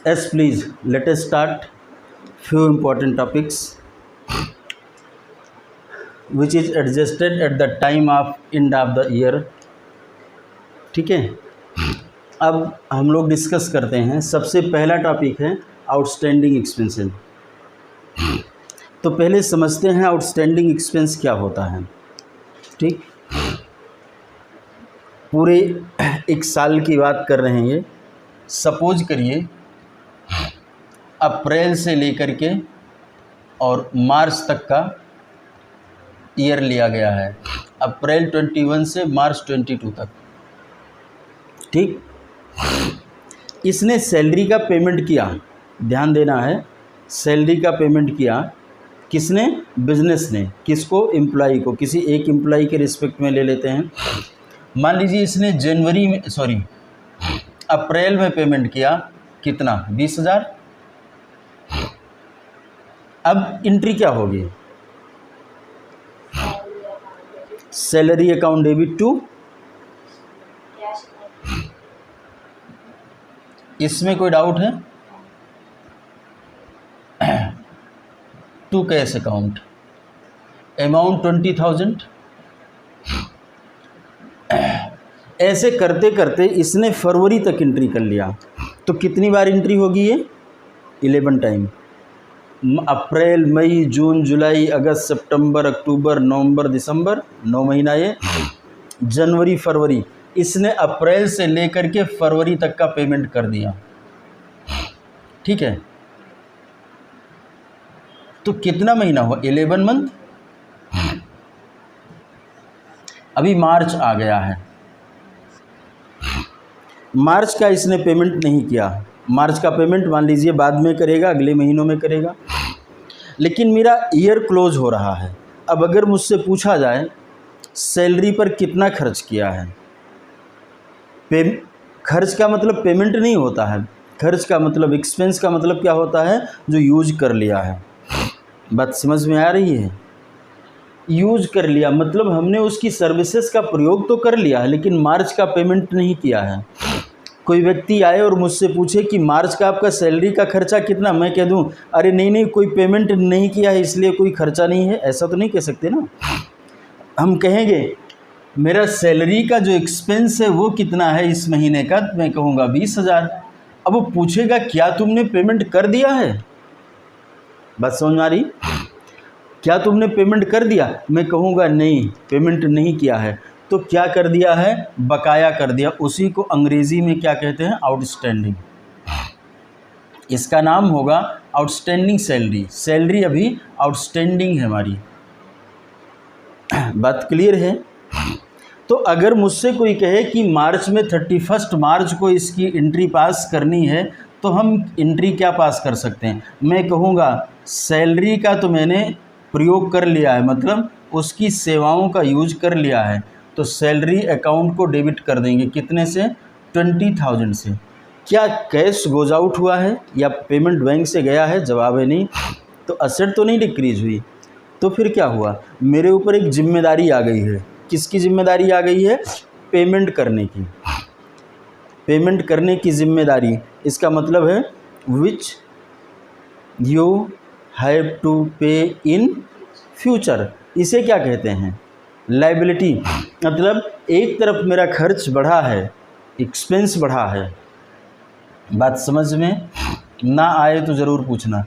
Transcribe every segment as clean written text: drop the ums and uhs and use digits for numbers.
Yes, please. Let us start few important topics which is adjusted at the time of end of the year. ठीक है, अब हम लोग discuss करते हैं। सबसे पहला टॉपिक है आउटस्टैंडिंग एक्सपेंसेस। तो पहले समझते हैं आउटस्टैंडिंग एक्सपेंस क्या होता है। ठीक, पूरे एक साल की बात कर रहे हैं ये। सपोज करिए अप्रैल से लेकर के और मार्च तक का ईयर लिया गया है, अप्रैल 21 से मार्च 22 तक। ठीक, इसने सैलरी का पेमेंट किया, ध्यान देना है, सैलरी का पेमेंट किया किसने? बिजनेस ने। किसको? एम्प्लॉई को। किसी एक एम्प्लॉई के रिस्पेक्ट में ले लेते हैं। मान लीजिए इसने अप्रैल में पेमेंट किया, कितना? 20,000। अब एंट्री क्या होगी? सैलरी अकाउंट डेबिट टू, इसमें कोई डाउट है? To cash account, amount 20,000। ऐसे करते करते इसने फरवरी तक एंट्री कर लिया। तो कितनी बार एंट्री होगी ये? 11 टाइम। अप्रैल, मई, जून, जुलाई, अगस्त, सितंबर, अक्टूबर, नवंबर, दिसंबर, 9 महीना ये। जनवरी, फरवरी, इसने अप्रैल से लेकर के फरवरी तक का पेमेंट कर दिया। ठीक है, तो कितना महीना हुआ? 11 मंथ। अभी मार्च आ गया है, मार्च का इसने पेमेंट नहीं किया। मार्च का पेमेंट मान लीजिए बाद में करेगा, अगले महीनों में करेगा। लेकिन मेरा ईयर क्लोज हो रहा है। अब अगर मुझसे पूछा जाए सैलरी पर कितना खर्च किया है, खर्च का मतलब पेमेंट नहीं होता है, खर्च का मतलब, एक्सपेंस का मतलब क्या होता है? जो यूज कर लिया है। बात समझ में आ रही है? यूज कर लिया मतलब हमने उसकी सर्विसेज का प्रयोग तो कर लिया है, लेकिन मार्च का पेमेंट नहीं किया है। कोई व्यक्ति आए और मुझसे पूछे कि मार्च का आपका सैलरी का खर्चा कितना, मैं कह दूं अरे नहीं कोई पेमेंट नहीं किया है इसलिए कोई खर्चा नहीं है, ऐसा तो नहीं कह सकते ना। हम कहेंगे मेरा सैलरी का जो एक्सपेंस है वो कितना है इस महीने का, मैं कहूँगा 20,000। अब वो पूछेगा क्या तुमने पेमेंट कर दिया है? बात समझ में आ रही? क्या तुमने पेमेंट कर दिया? मैं कहूँगा नहीं, पेमेंट नहीं किया है। तो क्या कर दिया है? बकाया कर दिया। उसी को अंग्रेजी में क्या कहते हैं? आउटस्टैंडिंग। इसका नाम होगा आउटस्टैंडिंग सैलरी। सैलरी अभी आउटस्टैंडिंग है हमारी। बात क्लियर है? तो अगर मुझसे कोई कहे कि मार्च में 31 मार्च को इसकी एंट्री पास करनी है, तो हम एंट्री क्या पास कर सकते हैं? मैं कहूँगा सैलरी का तो मैंने प्रयोग कर लिया है, मतलब उसकी सेवाओं का यूज कर लिया है, तो सैलरी अकाउंट को डेबिट कर देंगे। कितने से? 20,000 से। क्या कैश गोज आउट हुआ है या पेमेंट बैंक से गया है? जवाब है नहीं। तो असेट तो नहीं डिक्रीज हुई। तो फिर क्या हुआ? मेरे ऊपर एक जिम्मेदारी आ गई है। किसकी जिम्मेदारी आ गई है? पेमेंट करने की। पेमेंट करने की जिम्मेदारी, इसका मतलब है विच यू हैव टू पे इन फ्यूचर। इसे क्या कहते हैं? लायबिलिटी। मतलब एक तरफ मेरा खर्च बढ़ा है, एक्सपेंस बढ़ा है। बात समझ में ना आए तो ज़रूर पूछना।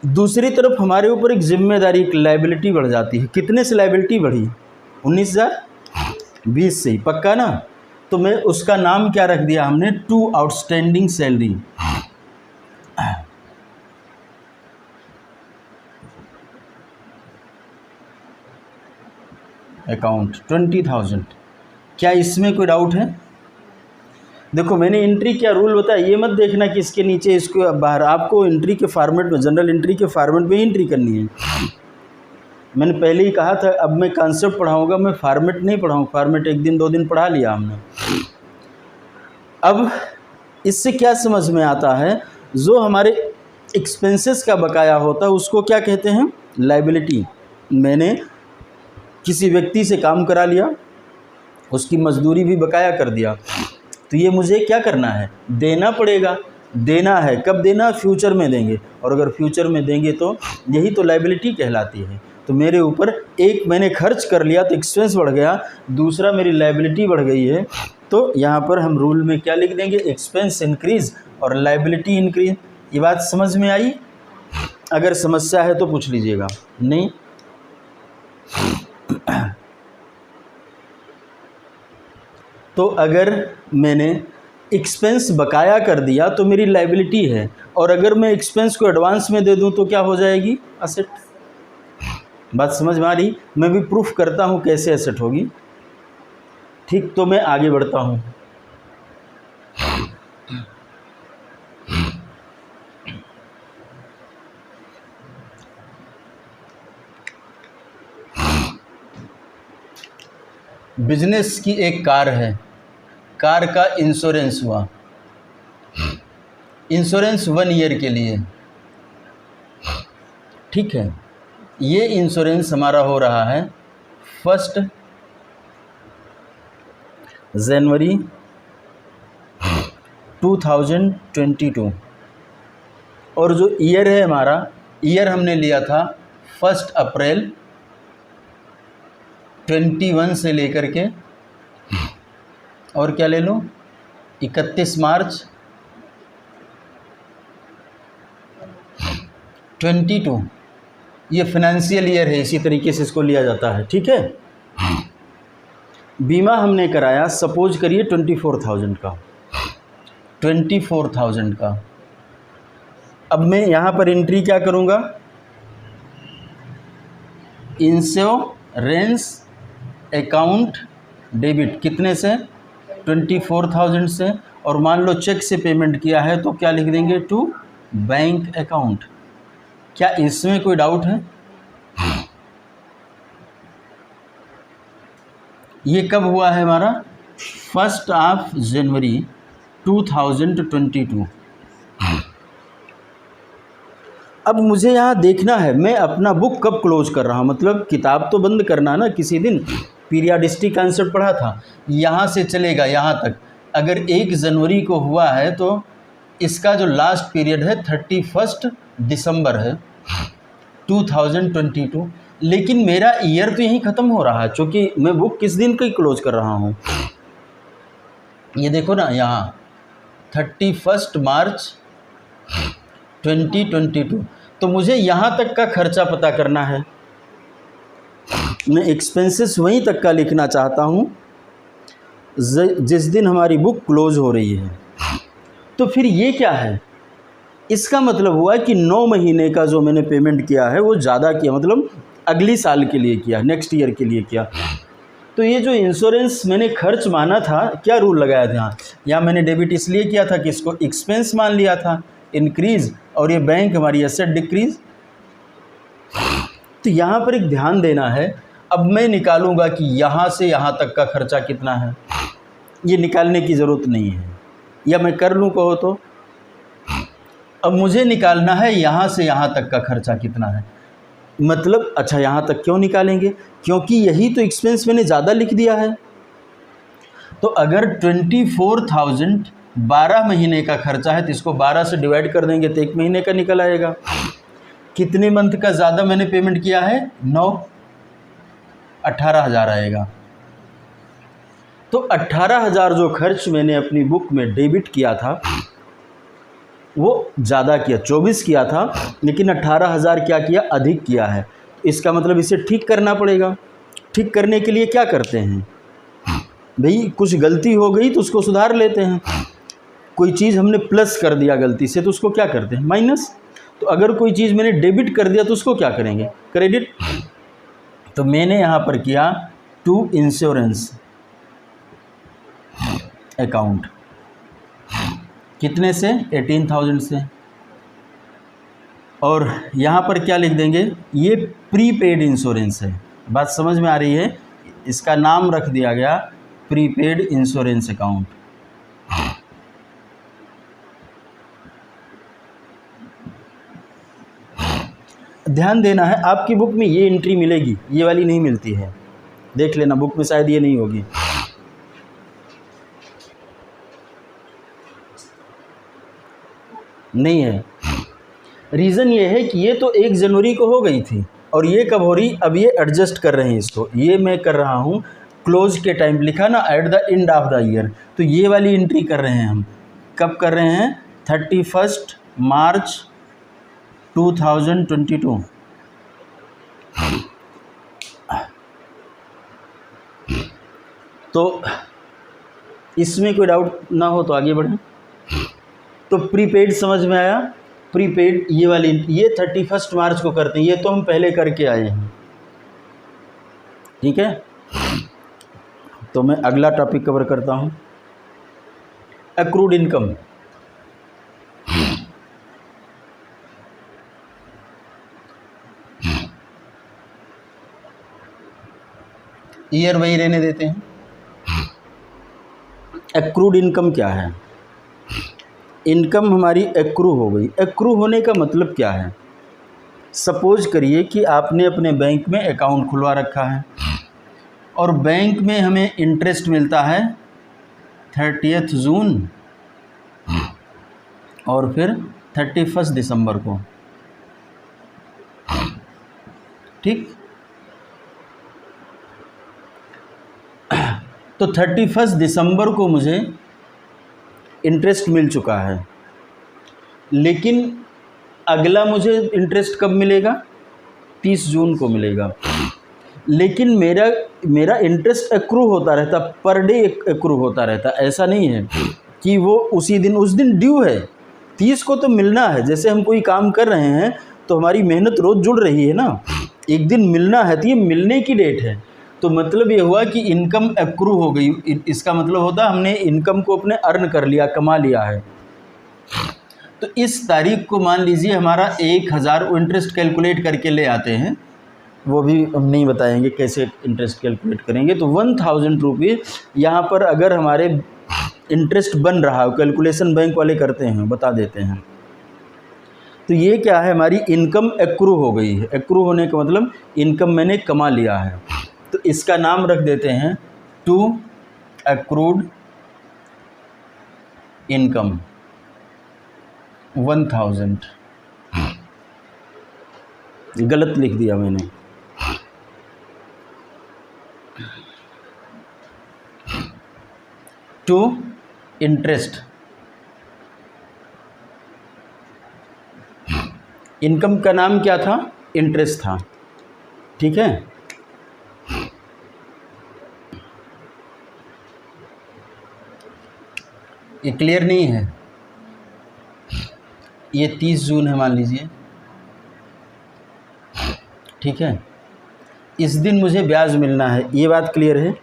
दूसरी तरफ हमारे ऊपर एक जिम्मेदारी, एक लायबिलिटी बढ़ जाती है। कितने से लायबिलिटी बढ़ी? 19,000, 20 से ही, पक्का ना? तो मैं उसका नाम क्या रख दिया हमने? To outstanding salary. अकाउंट 20,000। क्या इसमें कोई डाउट है? देखो मैंने एंट्री क्या रूल बताया, ये मत देखना कि इसके नीचे इसको बाहर, आपको एंट्री के फॉर्मेट में, जनरल एंट्री के फॉर्मेट में ही एंट्री करनी है। मैंने पहले ही कहा था, अब मैं कॉन्सेप्ट पढ़ाऊंगा, मैं फॉर्मेट नहीं पढ़ाऊँ। फॉर्मेट 1 दिन 2 दिन पढ़ा लिया हमने। अब इससे क्या समझ में आता है? जो हमारे एक्सपेंसेस का बकाया होता है उसको क्या कहते हैं? लायबिलिटी। मैंने किसी व्यक्ति से काम करा लिया, उसकी मजदूरी भी बकाया कर दिया, तो ये मुझे क्या करना है? देना पड़ेगा। देना है, कब देना, फ्यूचर में देंगे, और अगर फ्यूचर में देंगे तो यही तो लायबिलिटी कहलाती है। तो मेरे ऊपर एक मैंने खर्च कर लिया तो एक्सपेंस बढ़ गया, दूसरा मेरी लायबिलिटी बढ़ गई है, तो यहाँ पर हम रूल में क्या लिख देंगे, एक्सपेंस इंक्रीज़ और लायबिलिटी इंक्रीज। ये बात समझ में आई? अगर समस्या है तो पूछ लीजिएगा, नहीं तो अगर मैंने एक्सपेंस बकाया कर दिया तो मेरी लायबिलिटी है, और अगर मैं एक्सपेंस को एडवांस में दे दूं तो क्या हो जाएगी, असेट। बात समझ में आ रही? मैं भी प्रूफ करता हूं कैसे असेट होगी। ठीक, तो मैं आगे बढ़ता हूं। बिजनेस की एक कार है, कार का इंश्योरेंस हुआ, इंश्योरेंस 1 ईयर के लिए, ठीक है। ये इंश्योरेंस हमारा हो रहा है 1 जनवरी 2022, और जो ईयर है हमारा, ईयर हमने लिया था 1 अप्रैल 21 से लेकर के, और क्या ले लो, 31 मार्च 22। ये फाइनेंशियल ईयर है, इसी तरीके से इसको लिया जाता है, ठीक है। बीमा हमने कराया, सपोज करिए 24,000 का, 24,000 का। अब मैं यहाँ पर एंट्री क्या करूँगा, इंश्योरेंस अकाउंट डेबिट, कितने से, 24,000 से, और मान लो चेक से पेमेंट किया है तो क्या लिख देंगे, टू बैंक अकाउंट। क्या इसमें कोई डाउट है? ये कब हुआ है हमारा, 1 जनवरी 2022। अब मुझे यहाँ देखना है मैं अपना बुक कब क्लोज कर रहा हूँ, मतलब किताब तो बंद करना ना, किसी दिन पीरियाडिस्टिक कंसेप्ट पढ़ा था, यहाँ से चलेगा यहाँ तक। अगर 1 जनवरी को हुआ है तो इसका जो लास्ट पीरियड है 31 दिसंबर है 2022, लेकिन मेरा ईयर तो यहीं ख़त्म हो रहा है, क्योंकि मैं बुक किस दिन की क्लोज कर रहा हूँ, ये देखो ना यहाँ 31 मार्च 2022। तो मुझे यहाँ तक का खर्चा पता करना है, मैं एक्सपेंसेस वहीं तक का लिखना चाहता हूँ जिस दिन हमारी बुक क्लोज हो रही है। तो फिर ये क्या है, इसका मतलब हुआ कि 9 महीने का जो मैंने पेमेंट किया है वो ज़्यादा किया, मतलब अगली साल के लिए किया, नेक्स्ट ईयर के लिए किया। तो ये जो इंश्योरेंस मैंने खर्च माना था, क्या रूल लगाया था यहाँ मैंने डेबिट इसलिए किया था कि इसको एक्सपेंस मान लिया था, इंक्रीज़, और ये बैंक हमारी एसेट डिक्रीज़। तो यहाँ पर एक ध्यान देना है, अब मैं निकालूंगा कि यहाँ से यहाँ तक का खर्चा कितना है, ये निकालने की ज़रूरत नहीं है, या मैं कर लूँ कहो तो। अब मुझे निकालना है यहाँ से यहाँ तक का खर्चा कितना है, मतलब अच्छा यहाँ तक क्यों निकालेंगे, क्योंकि यही तो एक्सपेंस मैंने ज़्यादा लिख दिया है। तो अगर 24,000 12 महीने का खर्चा है तो इसको 12 से डिवाइड कर देंगे तो 1 महीने का निकल आएगा। कितने मंथ का ज़्यादा मैंने पेमेंट किया है, 9, 18,000 आएगा। तो 18,000 जो खर्च मैंने अपनी बुक में डेबिट किया था वो ज़्यादा किया, 24 किया था, लेकिन 18,000 क्या किया, अधिक किया है। इसका मतलब इसे ठीक करना पड़ेगा। ठीक करने के लिए क्या करते हैं भाई, कुछ गलती हो गई तो उसको सुधार लेते हैं, कोई चीज़ हमने प्लस कर दिया गलती से तो उसको क्या करते हैं, माइनस। तो अगर कोई चीज़ मैंने डेबिट कर दिया तो उसको क्या करेंगे, क्रेडिट। तो मैंने यहाँ पर किया टू इंश्योरेंस अकाउंट, कितने से, 18,000 से, और यहाँ पर क्या लिख देंगे, ये प्रीपेड इंश्योरेंस है। बात समझ में आ रही है, इसका नाम रख दिया गया प्रीपेड इंश्योरेंस अकाउंट। ध्यान देना है, आपकी बुक में ये एंट्री मिलेगी, ये वाली नहीं मिलती है, देख लेना बुक में शायद ये नहीं होगी। नहीं है। रीज़न ये है कि ये तो 1 जनवरी को हो गई थी और ये कब हो रही, अब ये एडजस्ट कर रहे हैं इसको, ये मैं कर रहा हूँ क्लोज के टाइम, लिखा ना at the end of the year, तो ये वाली एंट्री कर रहे हैं हम। कब कर रहे हैं? 31 मार्च 2022। तो इसमें कोई डाउट ना हो तो आगे बढ़ें। तो प्रीपेड समझ में आया? प्रीपेड ये वाली, ये 31 मार्च को करते हैं, ये तो हम पहले करके आए हैं, ठीक है। तो मैं अगला टॉपिक कवर करता हूँ, एक्रूड इनकम। ईयर वही रहने देते हैं। एक्रूड इनकम क्या है? इनकम हमारी एक्रू हो गई। एक्रू होने का मतलब क्या है? सपोज करिए कि आपने अपने बैंक में अकाउंट खुलवा रखा है और बैंक में हमें इंटरेस्ट मिलता है 30 जून और फिर 31 दिसंबर को, ठीक। तो 31 दिसंबर को मुझे इंटरेस्ट मिल चुका है, लेकिन अगला मुझे इंटरेस्ट कब मिलेगा? 30 जून को मिलेगा। लेकिन मेरा इंटरेस्ट एक्रू होता रहता, पर डे एक्रू होता रहता। ऐसा नहीं है कि वो उस दिन ड्यू है। 30 को तो मिलना है। जैसे हम कोई काम कर रहे हैं तो हमारी मेहनत रोज़ जुड़ रही है ना, एक दिन मिलना है तो ये मिलने की डेट है। तो मतलब ये हुआ कि इनकम एक्रू हो गई। इसका मतलब होता हमने इनकम को अपने अर्न कर लिया, कमा लिया है। तो इस तारीख को मान लीजिए हमारा 1000 इंटरेस्ट कैलकुलेट करके ले आते हैं, वो भी हम नहीं बताएंगे कैसे इंटरेस्ट कैलकुलेट करेंगे। तो 1000 रुपये यहाँ पर अगर हमारे इंटरेस्ट बन रहा है, कैलकुलेशन बैंक वाले करते हैं, बता देते हैं। तो ये क्या है? हमारी इनकम एक्रू हो गई है। एक्रू होने का मतलब इनकम मैंने कमा लिया है। तो इसका नाम रख देते हैं टू एक्रूड इनकम 1000। गलत लिख दिया मैंने। टू इंटरेस्ट, इनकम का नाम क्या था? इंटरेस्ट था, ठीक है। ये क्लियर नहीं है? ये 30 जून है मान लीजिए, ठीक है। इस दिन मुझे ब्याज मिलना है, ये बात क्लियर है।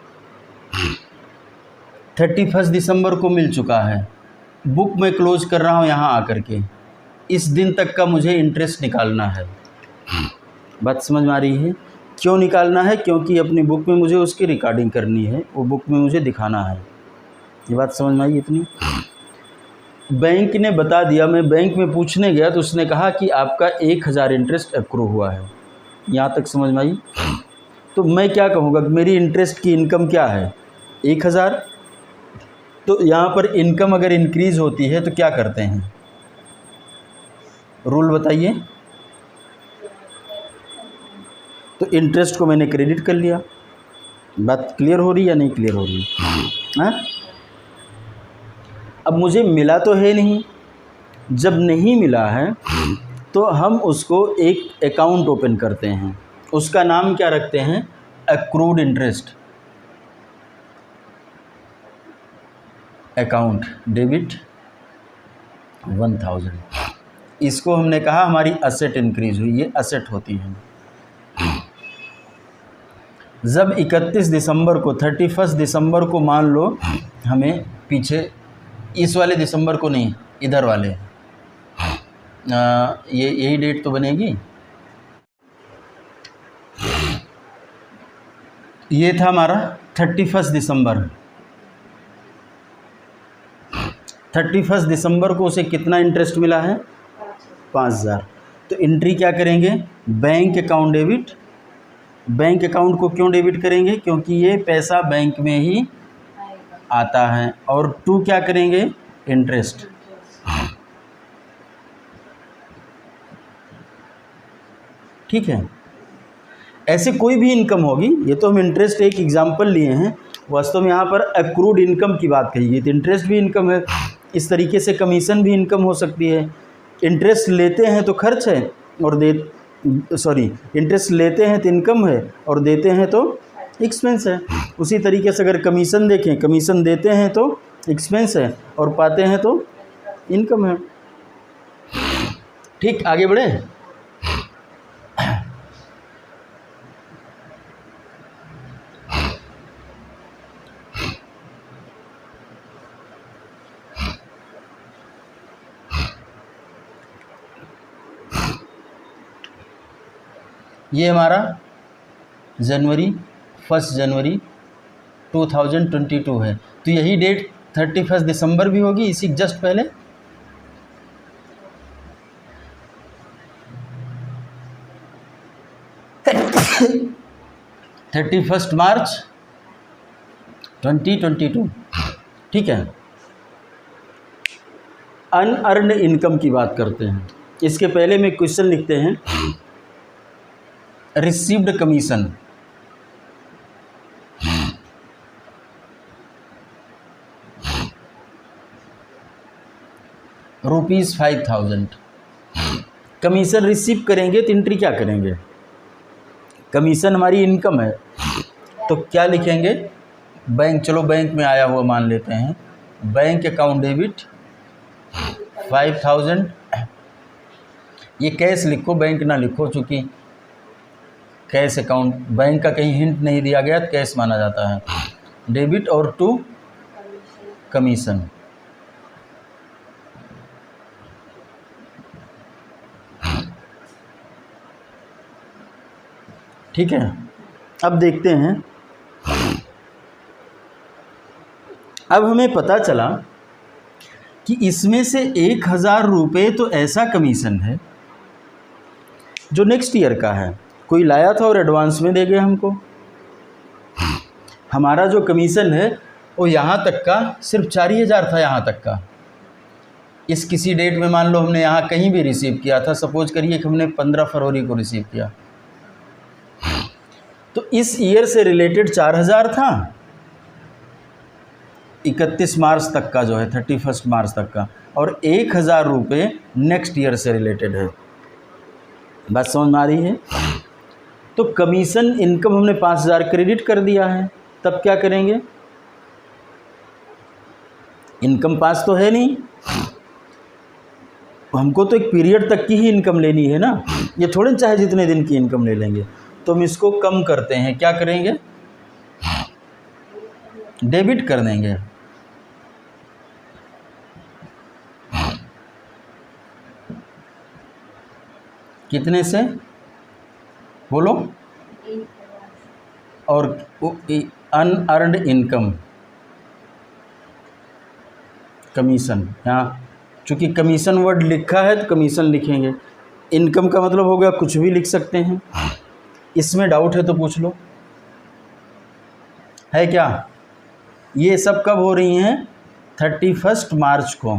31 दिसंबर को मिल चुका है, बुक में क्लोज कर रहा हूँ यहाँ आकर के। इस दिन तक का मुझे इंटरेस्ट निकालना है। बात समझ में आ रही है? क्यों निकालना है? क्योंकि अपनी बुक में मुझे उसकी रिकॉर्डिंग करनी है, वो बुक में मुझे दिखाना है। ये बात समझ में आई इतनी? बैंक ने बता दिया, मैं बैंक में पूछने गया तो उसने कहा कि आपका 1000 इंटरेस्ट एक्रू हुआ है। यहाँ तक समझ में आई? तो मैं क्या कहूँगा, मेरी इंटरेस्ट की इनकम क्या है? 1000। तो यहाँ पर इनकम अगर इंक्रीज़ होती है तो क्या करते हैं? रूल बताइए। तो इंटरेस्ट को मैंने क्रेडिट कर लिया। बात क्लियर हो रही या नहीं क्लियर हो रही? हाँ। अब मुझे मिला तो है नहीं, जब नहीं मिला है तो हम उसको एक अकाउंट ओपन करते हैं, उसका नाम क्या रखते हैं? Accrued interest account, debit 1000। इसको हमने कहा हमारी असेट इंक्रीज हुई, ये असेट होती है। जब 31 दिसंबर को, 31 दिसंबर को मान लो हमें पीछे, इस वाले दिसंबर को नहीं, इधर वाले, ये यही डेट तो बनेगी। ये था हमारा 31 दिसंबर। 31 दिसंबर को उसे कितना इंटरेस्ट मिला है? 5000। तो एंट्री क्या करेंगे? Bank account debit. Bank account को क्यों डेबिट करेंगे? क्योंकि ये पैसा बैंक में ही आता है। और टू क्या करेंगे? इंटरेस्ट। ठीक है। ऐसे कोई भी इनकम होगी, ये तो हम इंटरेस्ट एक एग्जांपल लिए हैं, वास्तव में यहाँ पर एक्रूड इनकम की बात कही गई, तो इंटरेस्ट भी इनकम है। इस तरीके से कमीशन भी इनकम हो सकती है। इंटरेस्ट लेते हैं तो खर्च है और इंटरेस्ट लेते हैं तो इनकम है और देते हैं तो एक्सपेंस है। उसी तरीके से अगर कमीशन देखें, कमीशन देते हैं तो एक्सपेंस है और पाते हैं तो इनकम है। ठीक, आगे बढ़े। ये हमारा फर्स्ट जनवरी 2022 है, तो यही डेट 31 दिसंबर भी होगी, इसी जस्ट पहले। मार्च 2022, ठीक है। अनअर्न्ड इनकम की बात करते हैं। इसके पहले में क्वेश्चन लिखते हैं, रिसीव्ड कमीशन, ₹5000। कमीशन रिसीव करेंगे तो एंट्री क्या करेंगे? कमीशन हमारी इनकम है, तो क्या लिखेंगे? बैंक, चलो बैंक में आया हुआ मान लेते हैं, बैंक अकाउंट डेबिट 5000। ये कैश लिखो, बैंक ना लिखो, चूँकि कैश अकाउंट, बैंक का कहीं हिंट नहीं दिया गया तो कैश माना जाता है। डेबिट और टू कमीशन, ठीक है। अब देखते हैं, अब हमें पता चला कि इसमें से 1000 रुपये तो ऐसा कमीशन है जो नेक्स्ट ईयर का है, कोई लाया था और एडवांस में दे गया हमको। हमारा जो कमीशन है वो यहाँ तक का सिर्फ 4000 था, यहाँ तक का। इस किसी डेट में मान लो हमने यहाँ कहीं भी रिसीव किया था, सपोज करिए कि हमने 15 फरवरी को रिसीव किया, तो इस ईयर से रिलेटेड 4000 था, 31 मार्च तक का जो है, 31 मार्च तक का, और 1000 रुपये नेक्स्ट ईयर से रिलेटेड है। बात समझ में आ रही है? तो कमीशन इनकम हमने 5000 क्रेडिट कर दिया है, तब क्या करेंगे? इनकम पास तो है नहीं, हमको तो एक पीरियड तक की ही इनकम लेनी है ना, ये थोड़े चाहे जितने दिन की इनकम ले लेंगे। तो हम इसको कम करते हैं, क्या करेंगे? डेबिट कर देंगे। कितने से बोलो? और अनअर्न्ड इनकम, कमीशन, यहाँ चूँकि कमीशन वर्ड लिखा है तो कमीशन लिखेंगे। इनकम का मतलब हो गया कुछ भी लिख सकते हैं। इसमें डाउट है तो पूछ लो, है क्या? ये सब कब हो रही हैं? 31 मार्च को,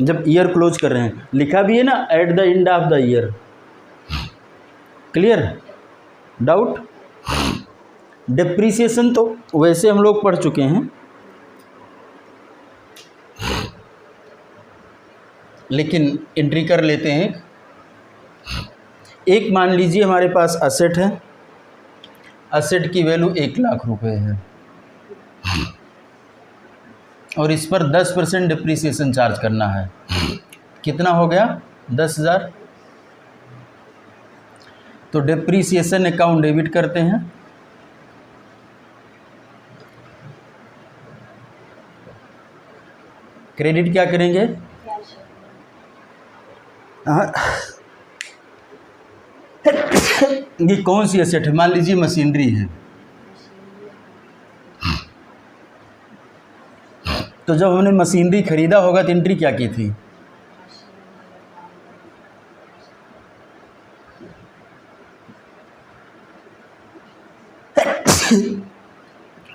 जब ईयर क्लोज कर रहे हैं। लिखा भी है ना, at the end of the year. Clear? Doubt? Depreciation तो वैसे हम लोग पढ़ चुके हैं, लेकिन एंट्री कर लेते हैं। एक मान लीजिए हमारे पास असेट है, असेट की वैल्यू 1 लाख रुपए है और इस पर 10% डिप्रिसिएशन चार्ज करना है। कितना हो गया? 10,000। तो डिप्रिसिएशन अकाउंट डेबिट करते हैं। क्रेडिट क्या करेंगे? ये कौन सी एसेट है? मान लीजिए मशीनरी है, तो जब हमने मशीनरी खरीदा होगा तो एंट्री क्या की थी?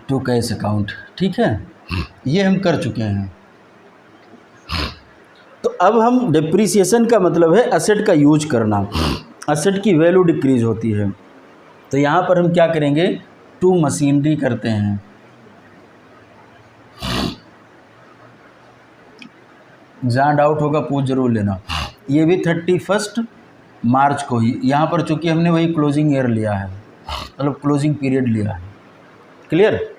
टू कैश अकाउंट, ठीक है, ये हम कर चुके हैं। तो अब हम डिप्रिसिएशन का मतलब है असेट का यूज करना, असेट की वैल्यू डिक्रीज होती है। तो यहाँ पर हम क्या करेंगे, टू मशीनरी करते हैं। जहाँ डाउट होगा पूछ जरूर लेना। ये भी 31 मार्च को ही, यहाँ पर चूँकि हमने वही क्लोजिंग ईयर लिया है, मतलब क्लोजिंग पीरियड लिया है। Clear.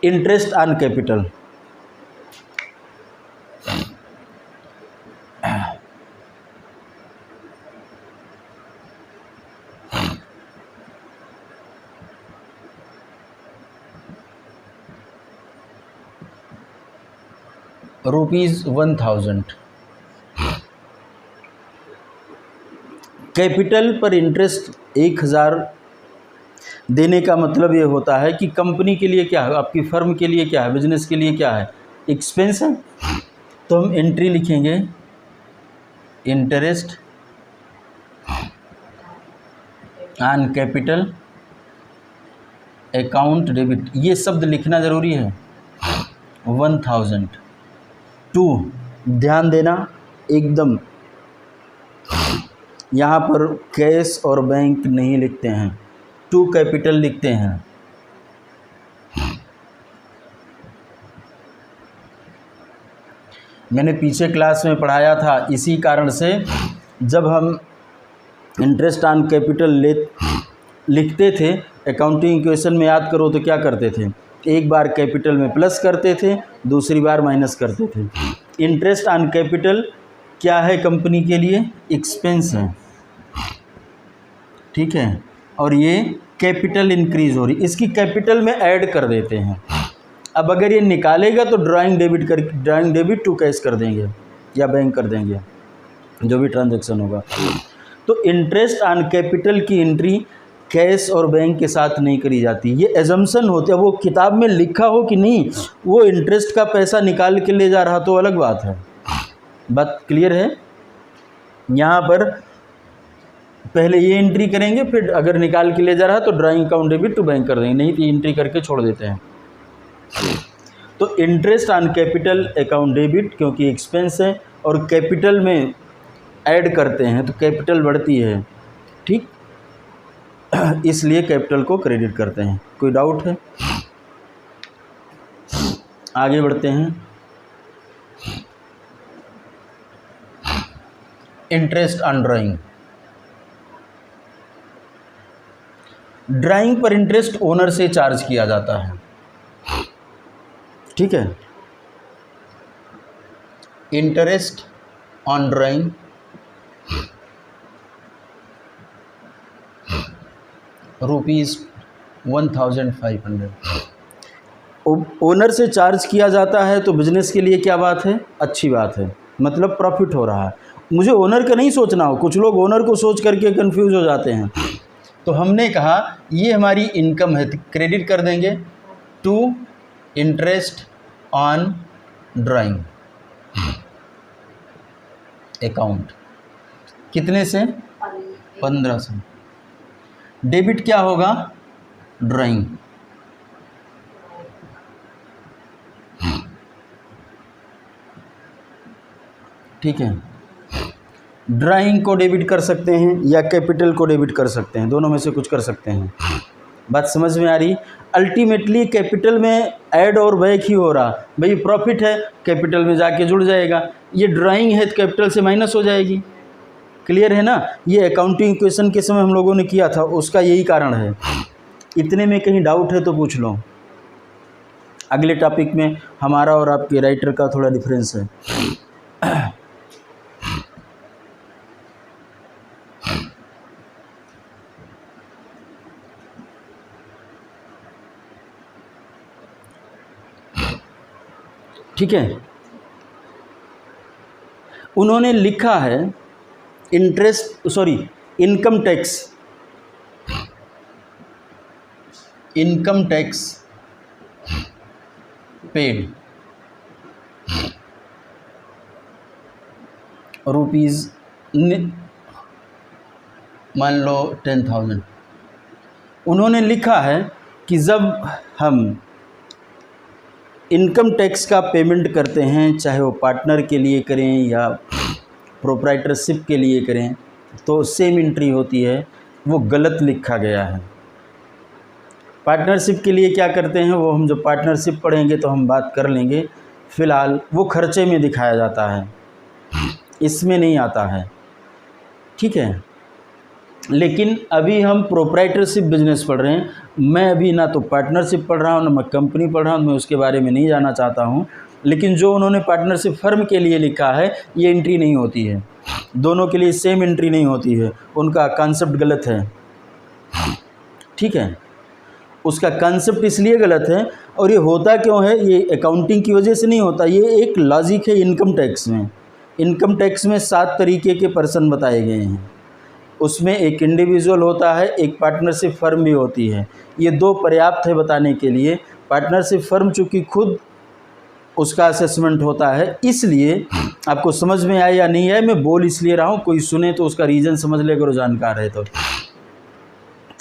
Interest on capital, ₹1000। Capital पर इंटरेस्ट 1000 देने का मतलब ये होता है कि कंपनी के लिए क्या है, आपकी फर्म के लिए क्या है, बिजनेस के लिए क्या है, एक्सपेंस है। तो हम एंट्री लिखेंगे interest on capital account debit, ये शब्द लिखना ज़रूरी है। 1000 टू, ध्यान देना एकदम, यहाँ पर कैश और बैंक नहीं लिखते हैं, टू कैपिटल लिखते हैं। मैंने पीछे क्लास में पढ़ाया था, इसी कारण से जब हम इंटरेस्ट ऑन कैपिटल लिखते थे, अकाउंटिंग इक्वेशन में याद करो तो क्या करते थे, एक बार कैपिटल में प्लस करते थे, दूसरी बार माइनस करते थे। इंटरेस्ट ऑन कैपिटल क्या है, कंपनी के लिए एक्सपेंस है, ठीक है। और ये कैपिटल इंक्रीज हो रही, इसकी कैपिटल में ऐड कर देते हैं। अब अगर ये निकालेगा तो ड्राइंग डेबिट टू कैश कर देंगे या बैंक कर देंगे, जो भी ट्रांजैक्शन होगा। तो इंटरेस्ट ऑन कैपिटल की एंट्री कैश और बैंक के साथ नहीं करी जाती, ये एजम्पशन होते हैं। वो किताब में लिखा हो कि नहीं, वो इंटरेस्ट का पैसा निकाल के ले जा रहा तो अलग बात है। बात क्लियर है। यहाँ पर पहले ये एंट्री करेंगे, फिर अगर निकाल के ले जा रहा तो drawing account debit to bank कर देंगे, नहीं तो एंट्री करके छोड़ देते हैं। तो interest on capital account debit, क्योंकि एक्सपेंस है और कैपिटल में ऐड करते हैं तो कैपिटल बढ़ती है, ठीक, इसलिए कैपिटल को क्रेडिट करते हैं। कोई डाउट है? आगे बढ़ते हैं। इंटरेस्ट ऑन ड्राइंग, ड्राइंग पर इंटरेस्ट ओनर से चार्ज किया जाता है, ठीक है। Interest on drawing ₹1500। ओनर से चार्ज किया जाता है तो बिजनेस के लिए क्या बात है, अच्छी बात है, मतलब प्रॉफिट हो रहा है। मुझे ओनर का नहीं सोचना हो, कुछ लोग ओनर को सोच करके कंफ्यूज हो जाते हैं। तो हमने कहा ये हमारी इनकम है, क्रेडिट कर देंगे to interest on drawing account, कितने से, 1500। डेबिट क्या होगा, ड्राइंग, ठीक है। ड्राइंग को डेबिट कर सकते हैं या कैपिटल को डेबिट कर सकते हैं, दोनों में से कुछ कर सकते हैं। बात समझ में आ रही। अल्टीमेटली कैपिटल में ऐड और बैक ही हो रहा, भाई प्रॉफिट है कैपिटल में जाके जुड़ जाएगा, ये ड्राइंग है तो कैपिटल से माइनस हो जाएगी। क्लियर है ना। ये अकाउंटिंग इक्वेशन के समय हम लोगों ने किया था, उसका यही कारण है। इतने में कहीं डाउट है तो पूछ लो। अगले टॉपिक में हमारा और आपके राइटर का थोड़ा डिफरेंस है। ठीक है। उन्होंने लिखा है इनकम टैक्स पेड रुपीज़, मान लो 10,000। उन्होंने लिखा है कि जब हम इनकम टैक्स का पेमेंट करते हैं, चाहे वो पार्टनर के लिए करें या प्रोप्राइटरशिप के लिए करें, तो सेम एंट्री होती है, वो गलत लिखा गया है। पार्टनरशिप के लिए क्या करते हैं, वो हम जब पार्टनरशिप पढ़ेंगे तो हम बात कर लेंगे। फ़िलहाल वो खर्चे में दिखाया जाता है, इसमें नहीं आता है, ठीक है। लेकिन अभी हम प्रोप्राइटरशिप बिजनेस पढ़ रहे हैं। मैं अभी ना तो पार्टनरशिप पढ़ रहा हूँ ना मैं कंपनी पढ़ रहा हूँ, मैं उसके बारे में नहीं जानना चाहता हूँ। लेकिन जो उन्होंने पार्टनरशिप फर्म के लिए लिखा है ये एंट्री नहीं होती है, दोनों के लिए सेम एंट्री नहीं होती है, उनका कॉन्सेप्ट गलत है, ठीक है। उसका कॉन्सेप्ट इसलिए गलत है, और ये होता क्यों है, ये अकाउंटिंग की वजह से नहीं होता, ये एक लॉजिक है। इनकम टैक्स में 7 तरीके के पर्सन बताए गए हैं, उसमें एक इंडिविजुअल होता है, एक पार्टनरशिप फर्म भी होती है। ये 2 पर्याप्त है बताने के लिए। पार्टनरशिप फर्म चूँकि खुद उसका असेसमेंट होता है, इसलिए आपको समझ में आए या नहीं आए मैं बोल इसलिए रहा हूँ, कोई सुने तो उसका रीज़न समझ ले अगर वो जानकार है तो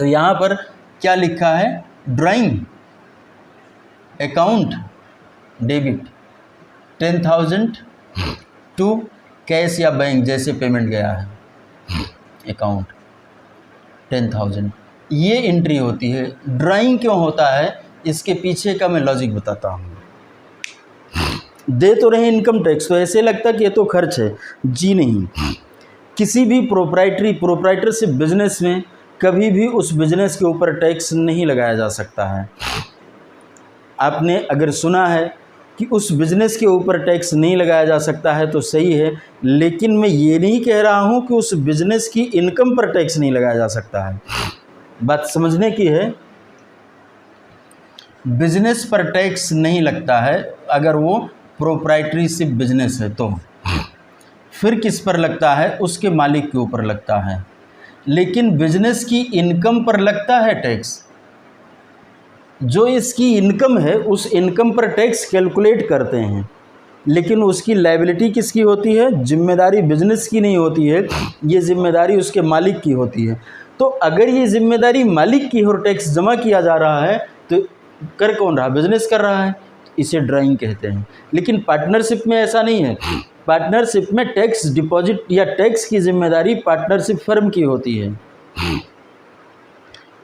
यहाँ पर क्या लिखा है, drawing account debit 10,000 to cash या बैंक जैसे पेमेंट गया है, अकाउंट 10,000, ये एंट्री होती है। ड्राइंग क्यों होता है इसके पीछे का मैं लॉजिक बताता हूँ। दे तो रहे इनकम टैक्स, तो ऐसे लगता कि ये तो खर्च है, जी नहीं। किसी भी प्रोप्राइटरशिप बिजनेस में कभी भी उस बिजनेस के ऊपर टैक्स नहीं लगाया जा सकता है। आपने अगर सुना है कि उस बिज़नेस के ऊपर टैक्स नहीं लगाया जा सकता है तो सही है, लेकिन मैं ये नहीं कह रहा हूँ कि उस बिज़नेस की इनकम पर टैक्स नहीं लगाया जा सकता है। बात समझने की है, बिज़नेस पर टैक्स नहीं लगता है अगर वो प्रोप्राइटरशिप बिजनेस है तो। फिर किस पर लगता है, उसके मालिक के ऊपर लगता है। लेकिन बिजनेस की इनकम पर लगता है टैक्स, जो इसकी इनकम है उस इनकम पर टैक्स कैलकुलेट करते हैं, लेकिन उसकी लायबिलिटी किसकी होती है, जिम्मेदारी बिजनेस की नहीं होती है, ये जिम्मेदारी उसके मालिक की होती है। तो अगर ये जिम्मेदारी मालिक की और टैक्स जमा किया जा रहा है तो कर कौन रहा, बिजनेस कर रहा है, इसे ड्राइंग कहते हैं। लेकिन पार्टनरशिप में ऐसा नहीं है। पार्टनरशिप में टैक्स डिपॉजिट या टैक्स की जिम्मेदारी पार्टनरशिप फर्म की होती है।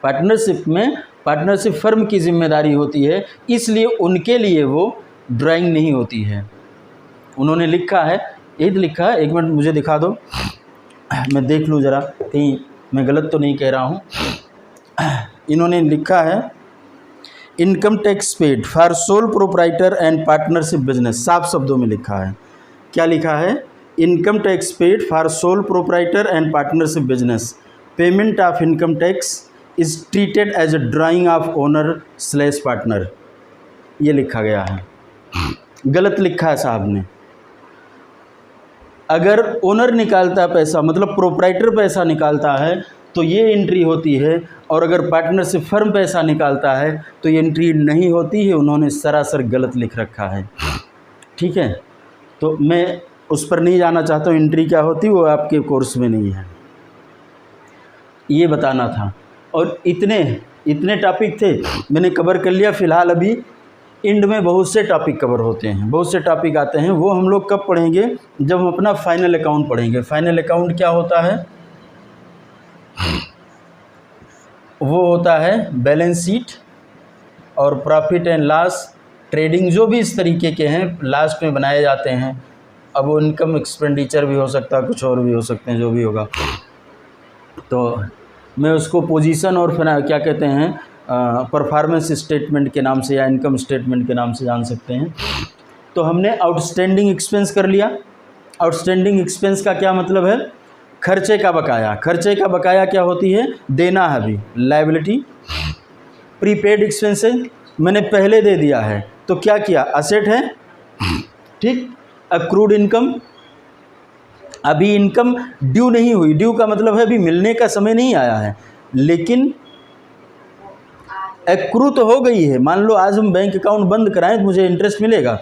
पार्टनरशिप में पार्टनरशिप फर्म की जिम्मेदारी होती है, इसलिए उनके लिए वो ड्राइंग नहीं होती है। उन्होंने लिखा है, यही तो लिखा है, एक मिनट मुझे दिखा दो, मैं देख लूँ ज़रा कहीं मैं गलत तो नहीं कह रहा हूँ। इन्होंने लिखा है income tax paid for sole proprietor and partnership business, साफ शब्दों में लिखा है। क्या लिखा है, income tax paid for sole proprietor and partnership business, payment of income tax is treated as a drawing of owner / partner, ये लिखा गया है। गलत लिखा है साहब ने। अगर ओनर निकालता है पैसा, मतलब प्रोप्राइटर पैसा निकालता है तो ये एंट्री होती है, और अगर पार्टनरशिप फर्म पैसा निकालता है तो ये एंट्री नहीं होती है। उन्होंने सरासर गलत लिख रखा है, ठीक है। तो मैं उस पर नहीं जाना चाहता हूँ, एंट्री क्या होती वो आपके कोर्स में नहीं है, ये बताना था। और इतने टॉपिक थे मैंने कवर कर लिया। फ़िलहाल अभी एंड में बहुत से टॉपिक कवर होते हैं, बहुत से टॉपिक आते हैं, वो हम लोग कब पढ़ेंगे, जब हम अपना फाइनल अकाउंट पढ़ेंगे। फाइनल अकाउंट क्या होता है, वो होता है बैलेंस शीट और प्रॉफिट एंड लॉस, ट्रेडिंग, जो भी इस तरीके के हैं लास्ट में बनाए जाते हैं। अब वो इनकम एक्सपेंडिचर भी हो सकता है, कुछ और भी हो सकते हैं, जो भी होगा। तो मैं उसको पोजीशन और फिर क्या कहते हैं परफॉर्मेंस स्टेटमेंट के नाम से या इनकम स्टेटमेंट के नाम से जान सकते हैं। तो हमने आउटस्टैंडिंग एक्सपेंस कर लिया। आउटस्टैंडिंग एक्सपेंस का क्या मतलब है, खर्चे का बकाया। खर्चे का बकाया क्या होती है, देना है अभी, लायबिलिटी। प्रीपेड एक्सपेंसेस मैंने पहले दे दिया है तो क्या किया, असेट है, ठीक। अक्रूड इनकम, अभी इनकम ड्यू नहीं हुई, ड्यू का मतलब है अभी मिलने का समय नहीं आया है, लेकिन एक्रू तो हो गई है। मान लो आज हम बैंक अकाउंट बंद कराएं तो मुझे इंटरेस्ट मिलेगा,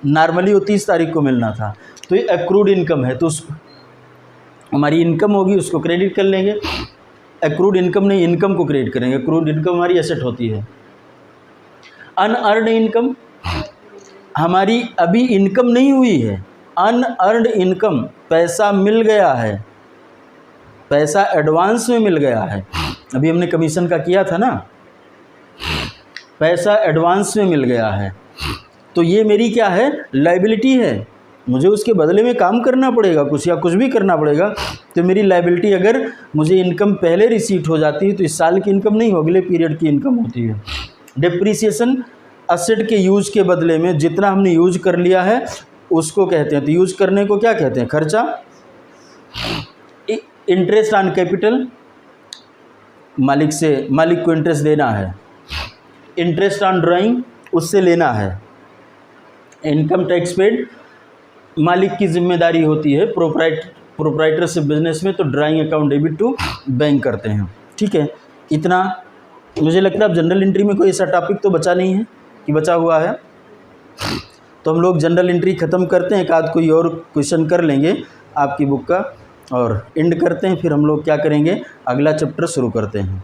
नॉर्मली वो 30 तारीख को मिलना था, तो ये एक्रूड इनकम है, तो हमारी इनकम होगी उसको क्रेडिट कर लेंगे। एक्रूड इनकम नहीं, इनकम को क्रेडिट करेंगे। एक्रूड इनकम हमारी एसेट होती है। अनअर्न्ड इनकम, हमारी अभी इनकम नहीं हुई है, अनअर्न्ड इनकम, पैसा मिल गया है, पैसा एडवांस में मिल गया है। अभी हमने कमीशन का किया था ना, पैसा एडवांस में मिल गया है, तो ये मेरी क्या है, लायबिलिटी है। मुझे उसके बदले में काम करना पड़ेगा कुछ, या कुछ भी करना पड़ेगा, तो मेरी लायबिलिटी, अगर मुझे इनकम पहले रिसीट हो जाती है तो इस साल की इनकम नहीं, अगले पीरियड की इनकम होती है। डिप्रिसिएशन असेट के यूज के बदले में जितना हमने यूज कर लिया है उसको कहते हैं, तो यूज करने को क्या कहते हैं, खर्चा। इंटरेस्ट ऑन कैपिटल, मालिक को इंटरेस्ट देना है। इंटरेस्ट ऑन ड्राइंग, उससे लेना है। इनकम टैक्स पेड, मालिक की जिम्मेदारी होती है प्रोप्राइटरशिप बिजनेस में, तो drawing account debit to bank करते हैं। ठीक है, इतना मुझे लगता है अब जनरल एंट्री में कोई ऐसा टॉपिक तो बचा नहीं है कि बचा हुआ है, तो हम लोग जनरल एंट्री ख़त्म करते हैं, एक आध कोई और क्वेश्चन कर लेंगे आपकी बुक का और एंड करते हैं, फिर हम लोग क्या करेंगे, अगला चैप्टर शुरू करते हैं।